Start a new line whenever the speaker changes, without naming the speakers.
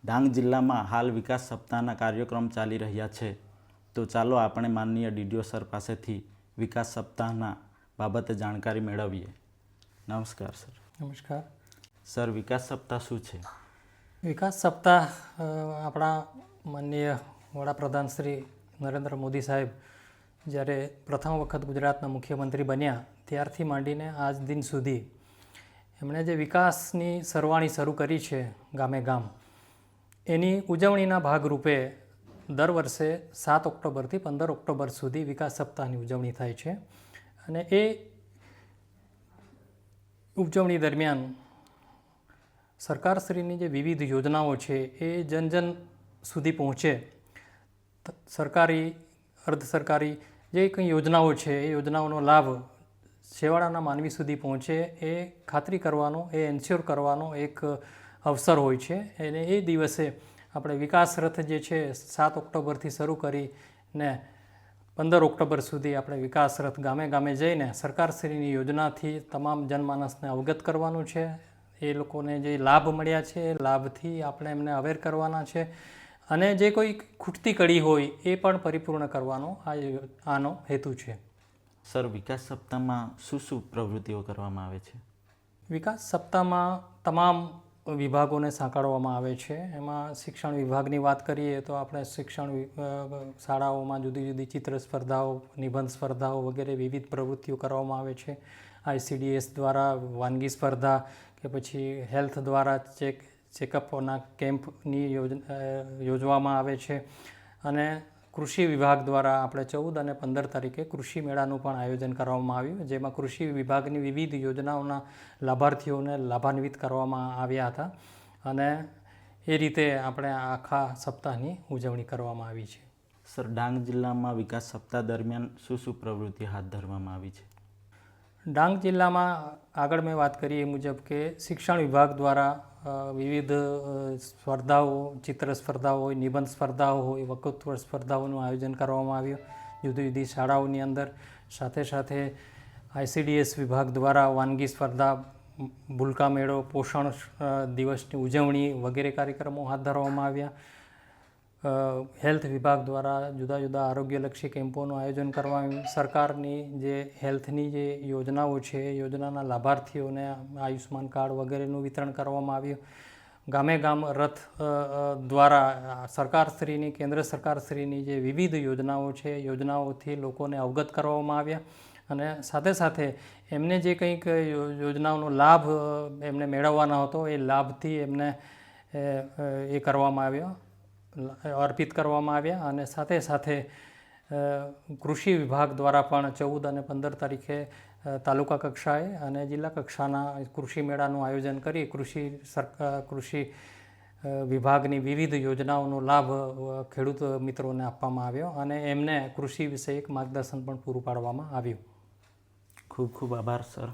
ડાંગ જિલ્લામાં હાલ વિકાસ સપ્તાહના કાર્યક્રમ ચાલી રહ્યા છે, તો ચાલો આપણે માનનીય ડીડીઓ સર પાસેથી વિકાસ સપ્તાહના બાબતે જાણકારી મેળવીએ. નમસ્કાર સર.
નમસ્કાર
સર, વિકાસ સપ્તાહ શું છે?
વિકાસ સપ્તાહ આપણા માનનીય વડાપ્રધાન શ્રી નરેન્દ્ર મોદી સાહેબ જ્યારે પ્રથમ વખત ગુજરાતના મુખ્યમંત્રી બન્યા ત્યારથી માંડીને આજ દિન સુધી એમણે જે વિકાસની સરવાણી શરૂ કરી છે ગામે ગામ, એની ઉજવણીના ભાગરૂપે દર વર્ષે 7 ઓક્ટોબરથી 15 ઓક્ટોબર સુધી વિકાસ સપ્તાહની ઉજવણી થાય છે. અને એ ઉજવણી દરમિયાન સરકારશ્રીની જે વિવિધ યોજનાઓ છે એ જન જન સુધી પહોંચે, સરકારી અર્ધ સરકારી જે કંઈ યોજનાઓ છે એ યોજનાઓનો લાભ છેવાડાના માનવી સુધી પહોંચે એ ખાતરી કરવાનો, એ એન્શ્યોર કરવાનો એક અવસર હોય છે. અને એ દિવસે આપણે વિકાસ રથ જે છે 7 ઓક્ટોબરથી શરૂ કરીને 15 ઓક્ટોબર સુધી આપણે વિકાસ રથ ગામે ગામે જઈને સરકારશ્રીની યોજનાથી તમામ જનમાનસને અવગત કરવાનું છે. એ લોકોને જે લાભ મળ્યા છે એ લાભથી આપણે એમને અવેર કરવાના છે અને જે કોઈ ખૂટતી કડી હોય એ પણ પરિપૂર્ણ કરવાનો આનો હેતુ છે.
સર, વિકાસ સપ્તાહમાં શું શું પ્રવૃત્તિઓ કરવામાં આવે છે?
વિકાસ સપ્તાહમાં તમામ વિભાગોને સાંકળવામાં આવે છે. એમાં શિક્ષણ વિભાગની વાત કરીએ તો આપણે શાળાઓમાં જુદી જુદી ચિત્ર સ્પર્ધાઓ, નિબંધ સ્પર્ધાઓ વગેરે વિવિધ પ્રવૃત્તિઓ કરવામાં આવે છે. ICDS દ્વારા વાનગી સ્પર્ધા કે પછી હેલ્થ દ્વારા ચેકઅપના કેમ્પની યોજવામાં આવે છે. અને કૃષિ વિભાગ દ્વારા આપણે 14 અને 15 તારીખે કૃષિ મેળાનું પણ આયોજન કરવામાં આવ્યું, જેમાં કૃષિ વિભાગની વિવિધ યોજનાઓના લાભાર્થીઓને લાભાન્વિત કરવામાં આવ્યા હતા. અને એ રીતે આપણે આખા સપ્તાહની ઉજવણી કરવામાં આવી છે.
સર, ડાંગ જિલ્લામાં વિકાસ સપ્તાહ દરમિયાન શું શું પ્રવૃત્તિ હાથ ધરવામાં આવી છે?
ડાંગ જિલ્લામાં આગળ મેં વાત કરી એ મુજબ કે શિક્ષણ વિભાગ દ્વારા વિવિધ સ્પર્ધાઓ, ચિત્ર સ્પર્ધાઓ હોય, નિબંધ સ્પર્ધાઓ હોય, વક્તૃત્વ સ્પર્ધાઓનું આયોજન કરવામાં આવ્યું જુદી જુદી શાળાઓની અંદર. સાથે સાથે ICDS વિભાગ દ્વારા વાનગી સ્પર્ધા, ભૂલકા મેળો, પોષણ દિવસની ઉજવણી વગેરે કાર્યક્રમો હાથ ધરવામાં આવ્યા. હેલ્થ વિભાગ દ્વારા જુદા જુદા આરોગ્યલક્ષી કેમ્પોનું આયોજન કરવામાં આવ્યું. સરકારની જે હેલ્થની જે યોજનાઓ છે એ યોજનાના લાભાર્થીઓને આયુષ્માન કાર્ડ વગેરેનું વિતરણ કરવામાં આવ્યું. ગામે ગામ રથ દ્વારા સરકારશ્રીની, કેન્દ્ર સરકારશ્રીની જે વિવિધ યોજનાઓ છે એ યોજનાઓથી લોકોને અવગત કરવામાં આવ્યા. અને સાથે સાથે એમને જે કંઈક યોજનાઓનો લાભ એમને મેળવવાનો હતો એ લાભથી એમને એ કરવામાં આવ્યો, અર્પિત કરવામાં આવ્યા. અને સાથે સાથે કૃષિ વિભાગ દ્વારા પણ 14 અને 15 તારીખે તાલુકા કક્ષાએ અને જિલ્લા કક્ષાના કૃષિ મેળાનું આયોજન કરી કૃષિ વિભાગની વિવિધ યોજનાઓનો લાભ ખેડૂત મિત્રોને આપવામાં આવ્યો અને એમને કૃષિ વિષયક માર્ગદર્શન પણ પૂરું પાડવામાં આવ્યું.
ખૂબ ખૂબ આભાર સર.